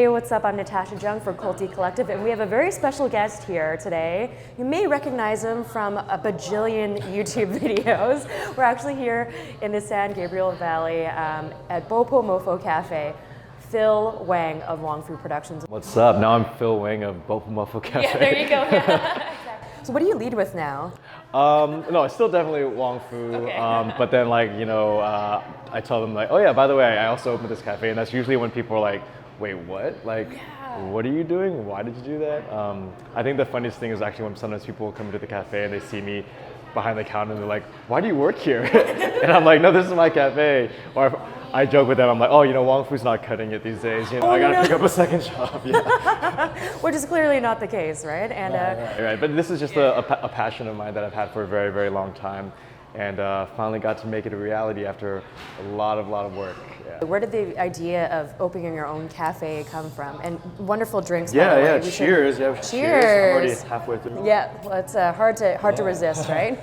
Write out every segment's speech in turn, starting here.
Hey, what's up? I'm Natasha Jung for Culty Collective, and we have a very special guest here today. You may recognize him from a bajillion YouTube videos. We're actually here in the San Gabriel Valley at Bopomofo Cafe. Phil Wang of Wong Food Productions. What's up? Now I'm Phil Wang of Bopomofo Cafe. Yeah, there you go. Yeah. So what do you lead with now? No, it's still definitely Wong Fu. Okay. But then I tell them like, oh yeah, by the way, I also opened this cafe, and that's usually when people are like, wait, what? Like, what are you doing? Why did you do that? I think the funniest thing is actually when sometimes people come into the cafe and they see me behind the counter and they're like, why do you work here? And I'm like, no, this is my cafe. Or I joke with them, I'm like, oh, Wong Fu's not cutting it these days. I gotta pick up a second job. Yeah. Which is clearly not the case, right? And right. But this is just a passion of mine that I've had for a very, very long time. And finally got to make it a reality after a lot of work. Yeah. Where did the idea of opening your own cafe come from? And wonderful drinks. By the way. Yeah. Cheers. Yeah. Cheers. I'm already halfway through. Yeah. Well, it's hard to resist, right?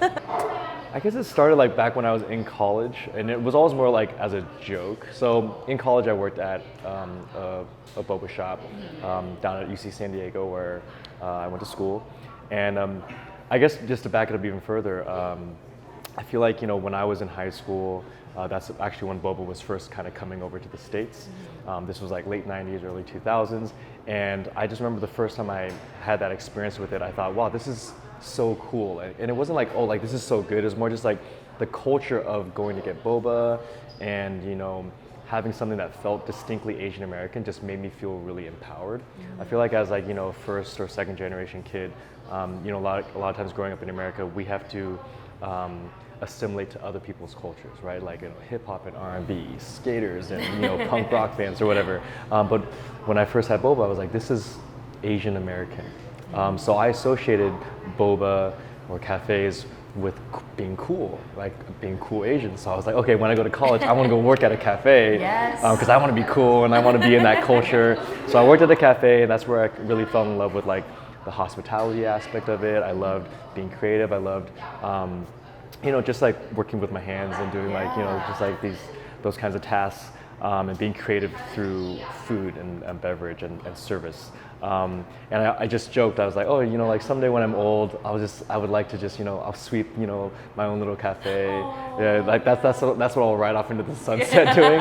I guess it started like back when I was in college, and it was always more like as a joke. So in college, I worked at a boba shop down at UC San Diego, where I went to school. And I guess just to back it up even further, I feel like when I was in high school, that's actually when boba was first kind of coming over to the States. This was like late 90s, early 2000s, and I just remember the first time I had that experience with it, I thought, wow, this is so cool. And it wasn't like, oh, like this is so good. It was more just like the culture of going to get boba and having something that felt distinctly Asian American just made me feel really empowered. I feel like as like first or second generation kid, a lot of times growing up in America, we have to assimilate to other people's cultures, right? Like hip hop and R&B, skaters and punk rock bands or whatever. But when I first had boba, I was like, this is Asian American. So I associated boba or cafes with being cool, like being cool Asian. So I was like, okay, when I go to college, I want to go work at a cafe because I want to be cool and I want to be in that culture. So I worked at a cafe, and that's where I really fell in love with like the hospitality aspect of it. I loved being creative. I loved, just like working with my hands and doing just like those kinds of tasks and being creative through food and beverage and service. And I just joked. I was like, oh, like someday when I'm old, I would like to just, I'll sweep, my own little cafe. Yeah, like that's what I'll ride off into the sunset doing.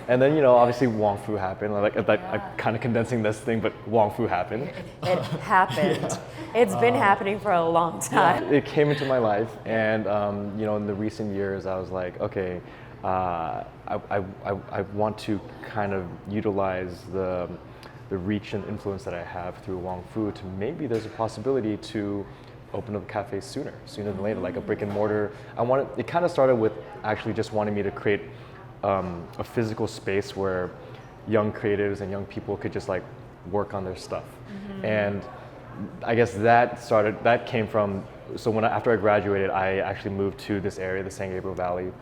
And then, obviously Wong Fu happened. I'm kind of condensing this thing, but Wong Fu happened. It happened. It's been happening for a long time. Yeah, it came into my life, and in the recent years, I was like, okay, I want to kind of utilize the reach and influence that I have through Wong Fu to maybe there's a possibility to open up a cafe sooner than later, like a brick and mortar. It kind of started with actually just wanting me to create a physical space where young creatives and young people could just like work on their stuff. And I guess that came from, so after I graduated, I actually moved to this area, the San Gabriel Valley,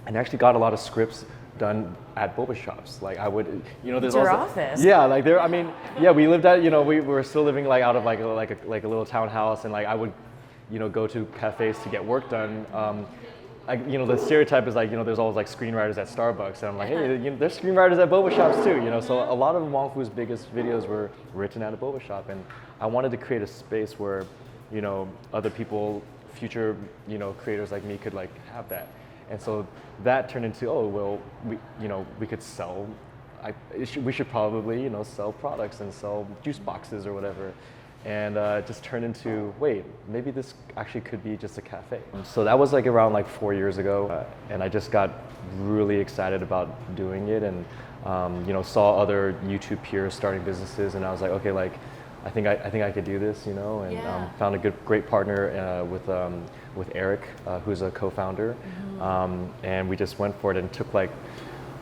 and actually got a lot of scripts done at boba shops. Like I would, there's your office. Yeah, like there. I mean, yeah, we lived at, we were still living like out of like a little townhouse, and like I would, go to cafes to get work done. The stereotype is like, there's always like screenwriters at Starbucks, and I'm like, hey, there's screenwriters at boba shops too, So a lot of Wong Fu's biggest videos were written at a boba shop, and I wanted to create a space where, other people, future, creators like me could like have that. And so that turned into, oh, well, we could sell, we should probably, sell products and sell juice boxes or whatever. And it just turned into, wait, maybe this actually could be just a cafe. So that was like around like 4 years ago. And I just got really excited about doing it, and, saw other YouTube peers starting businesses. And I was like, okay, like, I think I could do this, and found a great partner with Eric, who's a co-founder, and we just went for it, and it took like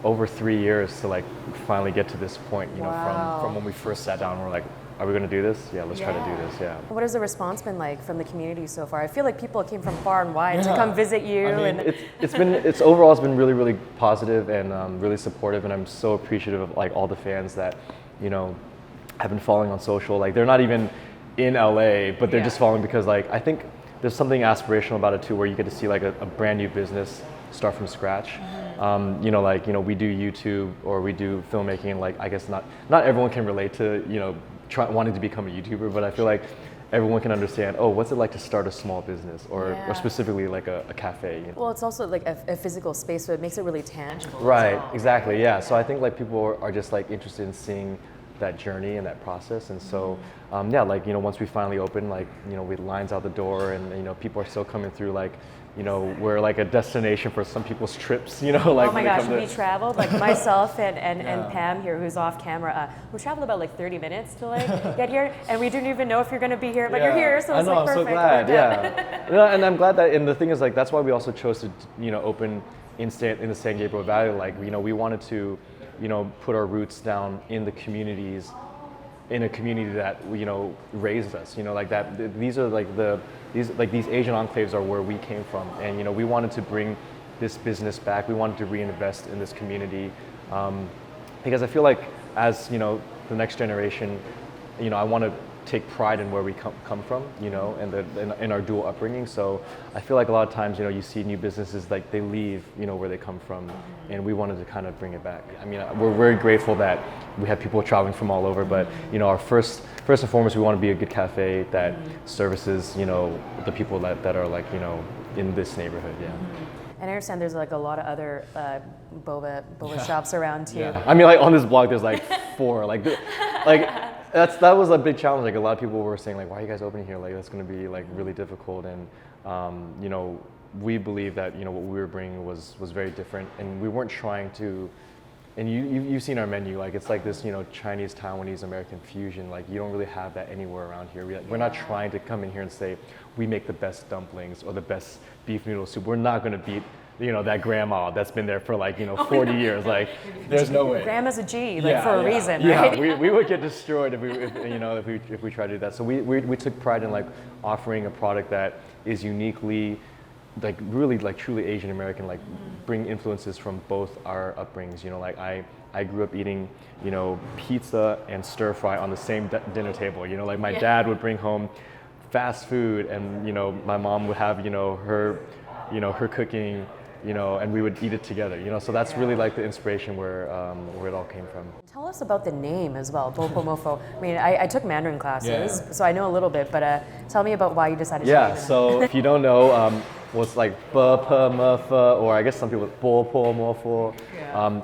over 3 years to like finally get to this point, from when we first sat down. We're like, are we going to do this? Yeah, let's try to do this. Yeah. What has the response been like from the community so far? I feel like people came from far and wide to come visit you. I mean, it's overall it's been really, really positive and really supportive, and I'm so appreciative of like all the fans that have been following on social. Like they're not even in LA, but they're just following because like I think there's something aspirational about it too, where you get to see like a brand new business start from scratch. You know, like, you know, we do YouTube or we do filmmaking, and like, I guess not everyone can relate to, you know, wanting to become a YouTuber, but I feel like everyone can understand, oh, what's it like to start a small business, or specifically like a cafe. You know? Well, it's also like a physical space, so it makes it really tangible. Right, exactly, yeah. So I think like people are just like interested in seeing that journey and that process, and so yeah, like, you know, once we finally open, like, you know, we lines out the door, and you know, people are still coming through, like, you know, we're like a destination for some people's trips, you know, like. Oh my gosh, we traveled, like myself and Pam here, who's off camera, we traveled about like 30 minutes to like get here, and we didn't even know if you're going to be here, but you're here, so it's like perfect. I'm so glad, yeah. No, and I'm glad that, and the thing is, like, that's why we also chose to, you know, open in the San Gabriel Valley. Like, you know, we wanted to, you know, put our roots down in the communities, in a community that, you know, raised us, you know, like that. These are like these Asian enclaves are where we came from, and you know, we wanted to bring this business back. We wanted to reinvest in this community, because I feel like, as you know, the next generation, you know, I want to take pride in where we come from, you know, and in our dual upbringing. So I feel like a lot of times, you know, you see new businesses, like they leave, you know, where they come from, and we wanted to kind of bring it back. I mean, we're very grateful that we have people traveling from all over, but you know, our first and foremost, we want to be a good cafe that services, you know, the people that are like, you know, in this neighborhood. Yeah. And I understand there's like a lot of other boba shops around too. Yeah. I mean, like on this blog, there's like 4, like that was a big challenge. Like a lot of people were saying, like, why are you guys opening here? Like, that's going to be like really difficult. And you know, we believe that, you know, what we were bringing was very different, and we weren't trying to. And you've seen our menu, like it's like this, you know, Chinese, Taiwanese, American fusion. Like you don't really have that anywhere around here. We're not trying to come in here and say we make the best dumplings or the best beef noodle soup. We're not going to beat, you know, that grandma that's been there for like, you know, 40 years. Like there's no way. Grandma's a G, like for a reason, right? Yeah, we would get destroyed if we tried to do that. So we took pride in like offering a product that is uniquely, like really like truly Asian American, like bring influences from both our upbringings. You know, like I grew up eating, you know, pizza and stir fry on the same dinner table. You know, like my dad would bring home fast food, and you know, my mom would have, you know, her cooking, you know, and we would eat it together. You know, so that's really like the inspiration where it all came from. Tell us about the name as well, Bopomofo. I mean, I took Mandarin classes, so I know a little bit, but tell me about why you decided to name it. So if you don't know, what's like Bopomofo, or I guess some people Bopomofo.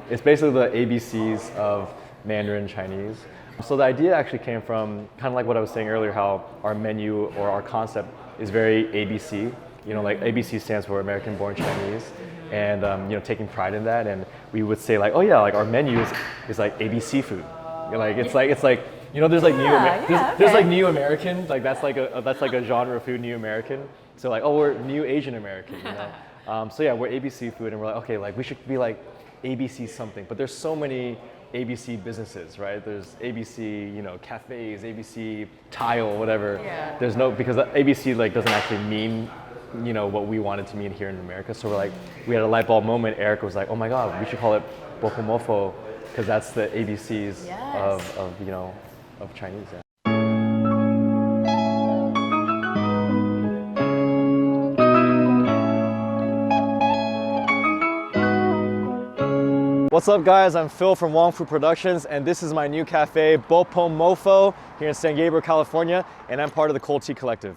It's basically the ABCs of Mandarin Chinese. So the idea actually came from kind of like what I was saying earlier, how our menu or our concept is very ABC. You know, like ABC stands for American Born Chinese, and you know, taking pride in that. And we would say like, oh yeah, like our menu is like ABC food. You know, like it's like you know, there's like there's like New American, like that's like a genre of food, New American. So like, oh, we're New Asian American, you know. So yeah, we're ABC food, and we're like, okay, like we should be like ABC something. But there's so many ABC businesses, right? There's ABC, you know, cafes, ABC tile, whatever. Yeah. There's no, because ABC like doesn't actually mean, you know, what we wanted to mean here in America. So we're like, we had a light bulb moment. Erica was like, oh my God, we should call it Bopomofo, because that's the ABCs of you know, of Chinese. Yeah. What's up guys, I'm Phil from Wong Food Productions, and this is my new cafe, Bopomofo, here in San Gabriel, California, and I'm part of the Cold Tea Collective.